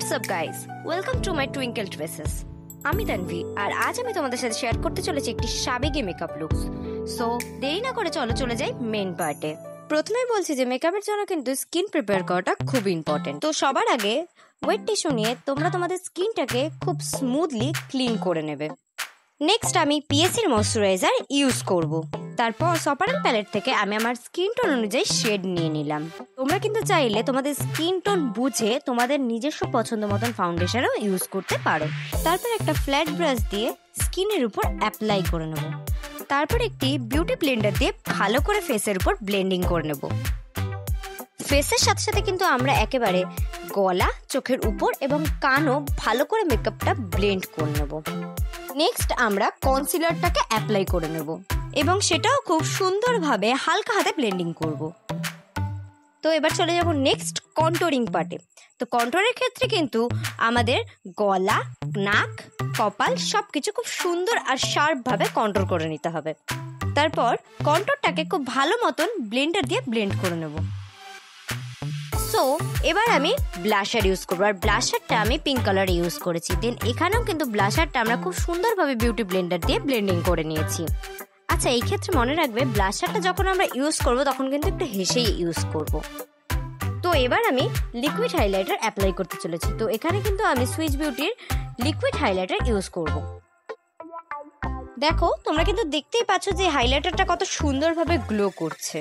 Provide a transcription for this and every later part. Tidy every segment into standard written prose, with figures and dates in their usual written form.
WhatsApp guys, welcome to my twinkle traces. আমি তানভি, আর আজ আমি তোমাদের সাথে শেয়ার করতে চলেছি একটি সাবেকি মেকআপ লুকস। সো দেরি না করে চলে যাই মেইন পার্টে। প্রথমেই বলছি যে মেকআপের জন্য কিন্তু স্কিন প্রিপেয়ার করাটা খুব ইম্পর্টেন্ট। তো সবার আগে ওয়েট টিস্যু নিয়ে তোমরা তোমাদের স্কিনটাকে খুব স্মুথলি ক্লিন করে নেবে। নেক্সট আমি পিএসির ময়শ্চারাইজার ইউজ করব। তারপর সপারেল প্যালেট থেকে আমি আমার স্কিন টোন অনুযায়ী শেড নিয়ে নিলাম। তোমরা কিন্তু চাইলে তোমাদের স্কিন টোন বুঝে তোমাদের নিজস্ব পছন্দ মতন ফাউন্ডেশনও ইউজ করতে পারো। তারপর একটা ফ্ল্যাট ব্রাশ দিয়ে স্কিনের উপর অ্যাপ্লাই করে নেব। তারপর একটি বিউটি ব্লেন্ডার দিয়ে ভালো করে ফেসের উপর ব্লেন্ডিং করে নেব। ফেসের সাথে সাথে কিন্তু আমরা একেবারে গলা, চোখের উপর এবং কানও ভালো করে মেকআপটা ব্লেন্ড করে নেব। নেক্সট আমরা কনসিলারটাকে অ্যাপ্লাই করে নেব এবং সেটাও খুব সুন্দরভাবে হালকা হাতে ব্লেন্ডিং করব। তো এবার চলে যাব নেক্সট কন্ট্যুরিং পার্টে। তো কন্ট্যুরের ক্ষেত্রে কিন্তু আমাদের গলা, নাক, কপাল সবকিছু খুব সুন্দর আর শার্পভাবে কন্ট্যুর করে নিতে হবে। তারপর কন্ট্যুরটাকে খুব ভালো মতন ব্লেন্ডার দিয়ে ব্লেন্ড করে নেব। সো এবার আমি ব্লাশার ইউজ করবো, আর ব্লাশারটা আমি পিঙ্ক কালার ইউজ করেছি। দেন এখানেও কিন্তু ব্লাশারটা আমরা খুব সুন্দরভাবে বিউটি ব্লেন্ডার দিয়ে ব্লেন্ডিং করে নিয়েছি। আচ্ছা, এই ক্ষেত্রে মনে রাখবে ব্লাশারটা যখন আমরা ইউজ করব তখন কিন্তু একটু হেসেই ইউজ করব। তো এবার আমি লিকুইড হাইলাইটার অ্যাপ্লাই করতে চলেছি। তো এখানে কিন্তু আমি সুইচ বিউটির লিকুইড হাইলাইটার ইউজ করব। দেখো, তোমরা কিন্তু দেখতেই পাচ্ছ যে হাইলাইটারটা কত সুন্দরভাবে গ্লো করছে।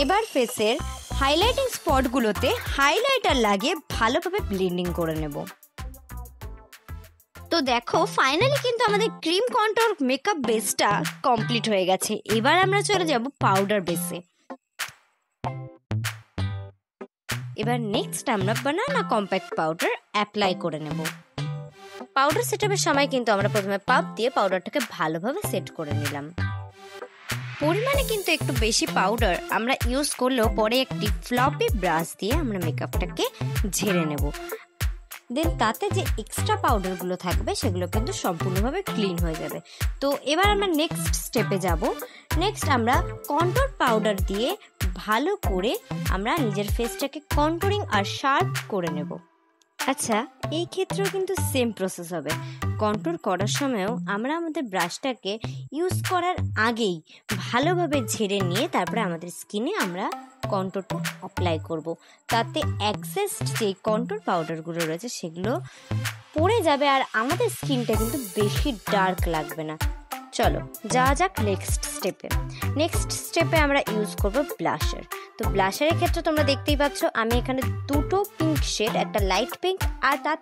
এবার ফেসের হাইলাইটিং স্পটগুলোতে হাইলাইটার লাগিয়ে ভালোভাবে ব্লেন্ডিং করে নেব। তো দেখো, ফাইনালি কিন্তু আমাদের ক্রিম কন্ট্যুর মেকআপ বেসটা কমপ্লিট হয়ে গেছে। এবার আমরা চলে যাব পাউডার বেসে। এবার নেক্সট আমরা বানানা কম্প্যাক্ট পাউডার অ্যাপ্লাই করে নেব। পাউডার সেটআপের সময় কিন্তু আমরা প্রথমে পাফ দিয়ে পাউডারটাকে ভালোভাবে সেট করে নিলাম। পরিমাণে কিন্তু একটু বেশি পাউডার আমরা ইউজ করলেও পরে একটি ফ্লপি ব্রাশ দিয়ে আমরা মেকআপটাকে ঝেড়ে নেব। দেন তাতে যে এক্সট্রা পাউডারগুলো থাকবে সেগুলো কিন্তু সম্পূর্ণভাবে ক্লিন হয়ে যাবে। তো এবার আমরা নেক্সট স্টেপে যাব। নেক্সট আমরা কন্ট্যুর পাউডার দিয়ে ভালো করে আমরা নিজের ফেসটাকে কন্ট্যুরিং আর শার্প করে নেব। আচ্ছা, এই ক্ষেত্রেও কিন্তু সেম প্রসেস হবে। কন্ট্যুর করার সময়ও আমরা আমাদের ব্রাশটাকে ইউজ করার আগেই ভালোভাবে ঝেড়ে নিয়ে তারপরে আমাদের স্কিনে আমরা কন্ট্যুরটা অ্যাপ্লাই করব। তাতে এক্সেস যে কন্ট্যুর পাউডারগুলো রয়েছে সেগুলো পড়ে যাবে আর আমাদের স্কিনটা কিন্তু বেশি ডার্ক লাগবে না। চলো যাওয়া যাক নেক্সট স্টেপে। নেক্সট স্টেপে আমরা ইউজ করব ব্লাশার। তো ব্লাশারের ক্ষেত্রে তোমরা দেখতেই পাচ্ছ আমি এখানে দুটো পিঙ্ক শেড, একটা লাইট পিঙ্ক আর তার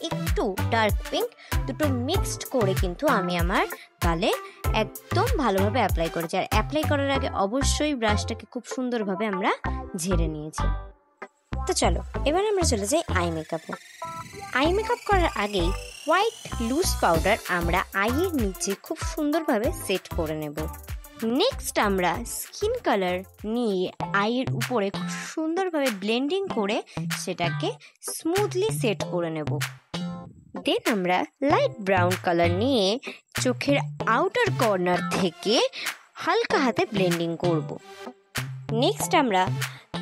একটু ডার্ক পিঙ্ক, দুটো মিক্সড করে কিন্তু আমি আমার গালে একদম ভালোভাবে অ্যাপ্লাই করেছি। আর অ্যাপ্লাই করার আগে অবশ্যই ব্রাশটাকে খুব সুন্দরভাবে আমরা ঝেড়ে নিয়েছি। তো চলো এবার আমরা চলে যাই আই মেকআপে। আই মেকআপ করার আগেই হোয়াইট লুজ পাউডার আমরা আইয়ের নিচে খুব সুন্দরভাবে সেট করে নেব। নেক্সট আমরা স্কিন কালার নিয়ে আইয়ের উপরে খুব সুন্দরভাবে ব্লেন্ডিং করে সেটাকে স্মুথলি সেট করে নেব। দেন আমরা লাইট ব্রাউন কালার নিয়ে চোখের আউটার কর্নার থেকে হালকা হাতে ব্লেন্ডিং করব। নেক্সট আমরা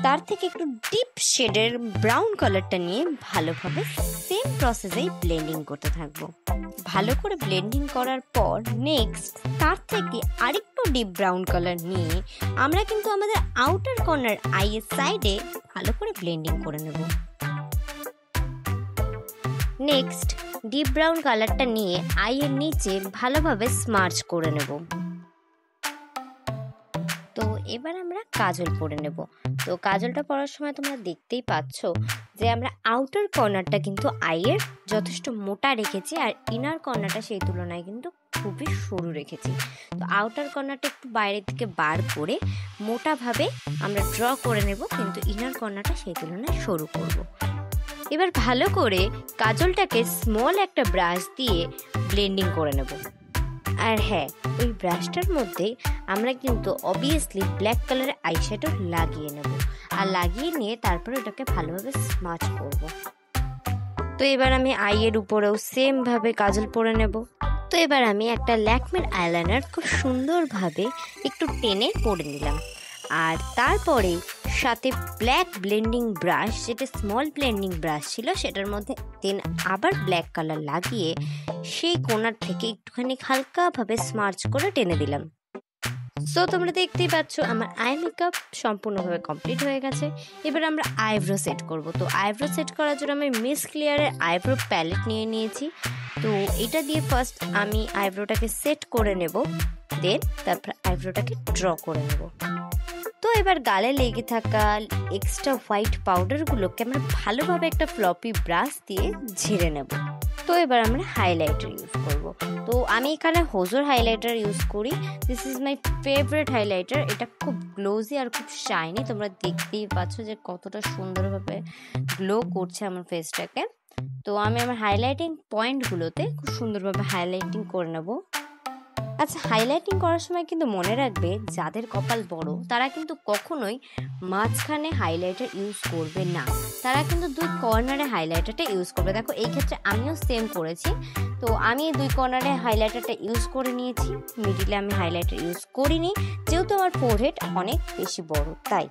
তার থেকে একটু ডিপ শেডের ব্রাউন কালারটা নিয়ে ভালোভাবে সেম প্রসেসেই ব্লেন্ডিং করতে থাকবো। ভালো করে ব্লেন্ডিং করার পর নেক্সট তার থেকে আরেকটু ডিপ ব্রাউন কালার নিয়ে আমরা কিন্তু আমাদের আউটার কর্নার আইয়ের সাইডে ভালো করে ব্লেন্ডিং করে নেব। নেক্সট ডিপ ব্রাউন কালারটা নিয়ে আইয়ের নিচে ভালোভাবে স্মার্চ করে নেব। তো এবার আমরা কাজল পরে নেব। তো কাজলটা পরার সময় তোমরা দেখতেই পাচ্ছ যে আমরা আউটার কর্নারটা কিন্তু আইয়ের যথেষ্ট মোটা রেখেছি আর ইনার কর্নারটা সেই তুলনায় কিন্তু খুবই সরু রেখেছি। তো আউটার কর্নারটা একটু বাইরের থেকে বার করে মোটাভাবে আমরা ড্র করে নেব, কিন্তু ইনার কর্নারটা সেই তুলনায় সরু করব। এবার ভালো করে কাজলটাকে স্মল একটা ব্রাশ দিয়ে ব্লেন্ডিং করে নেব। আর হ্যাঁ, ওই ব্রাশটার মধ্যে আমরা কিন্তু অবভিয়াসলি ব্ল্যাক কালারের আইশ্যাডো লাগিয়ে নেব, আর লাগিয়ে নিয়ে তারপরে ওটাকে ভালোভাবে স্মাচ করব। তো এবার আমি আইয়ের উপরেও সেম ভাবে কাজল পরে নেব। তো এবার আমি একটা ল্যাকমির আইলাইনার খুব সুন্দরভাবে একটু টেনে পরে নিলাম, আর তারপরে সাথে ব্ল্যাক ব্লেন্ডিং ব্রাশ, যেটা স্মল ব্লেন্ডিং ব্রাশ ছিল, সেটার মধ্যে দেন আবার ব্ল্যাক কালার লাগিয়ে সেই কোণার থেকে একটুখানি হালকাভাবে স্মার্চ করে টেনে দিলাম। সো তোমরা দেখতেই পাচ্ছ আমার আই মেকআপ সম্পূর্ণভাবে কমপ্লিট হয়ে গেছে। এবার আমরা আইব্রো সেট করব। তো আইব্রো সেট করার জন্য আমি মিস ক্লিয়ারের আইব্রো প্যালেট নিয়ে নিয়েছি। তো এটা দিয়ে ফার্স্ট আমি আইব্রোটাকে সেট করে নেব, দেন তারপর আইব্রোটাকে ড্র করে নেব। তো এবার গালে লেগে থাকা এক্সট্রা হোয়াইট পাউডারগুলোকে আমরা ভালোভাবে একটা ফ্লপি ব্রাশ দিয়ে ঝেড়ে নেব। তো এবার আমরা হাইলাইটার ইউজ করব। তো আমি এখানে হোজোর হাইলাইটার ইউজ করি। This is my favourite highlighter. এটা খুব গ্লোজি আর খুব শাইনি। তোমরা দেখতেই পাচ্ছ যে কতটা সুন্দরভাবে গ্লো করছে আমার ফেসটাকে। তো আমি আমার হাইলাইটিং পয়েন্টগুলোতে খুব সুন্দরভাবে হাইলাইটিং করে নেব। আচ্ছা, হাইলাইটিং করার সময় কিন্তু মনে রাখবে, যাদের কপাল বড় তারা কিন্তু কখনোই মাঝখানে হাইলাইটার ইউজ করবে না, তারা কিন্তু দুই কর্নারে হাইলাইটারটা ইউজ করবে। দেখো এই ক্ষেত্রে আমিও সেম করেছি। তো আমি দুই কর্নারে হাইলাইটারটা ইউজ করে নিয়েছি, মিডিলে আমি হাইলাইটার ইউজ করিনি, যেহেতু আমার ফোরহেড অনেক বেশি বড় তাই।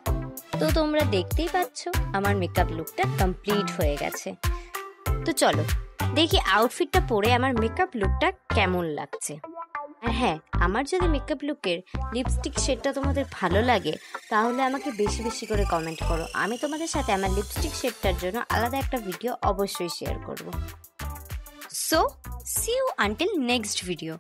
তো তোমরা দেখতেই পাচ্ছ আমার মেকআপ লুকটা কমপ্লিট হয়ে গেছে। তো চলো দেখি আউটফিটটা পরে আমার মেকআপ লুকটা কেমন লাগছে। আর হ্যাঁ, আমার যদি মেকআপ লুকের লিপস্টিক শেডটা তোমাদের ভালো লাগে তাহলে আমাকে বেশি বেশি করে কমেন্ট করো। আমি তোমাদের সাথে আমার লিপস্টিক শেডটার জন্য আলাদা একটা ভিডিও অবশ্যই শেয়ার করব। So see you until next video.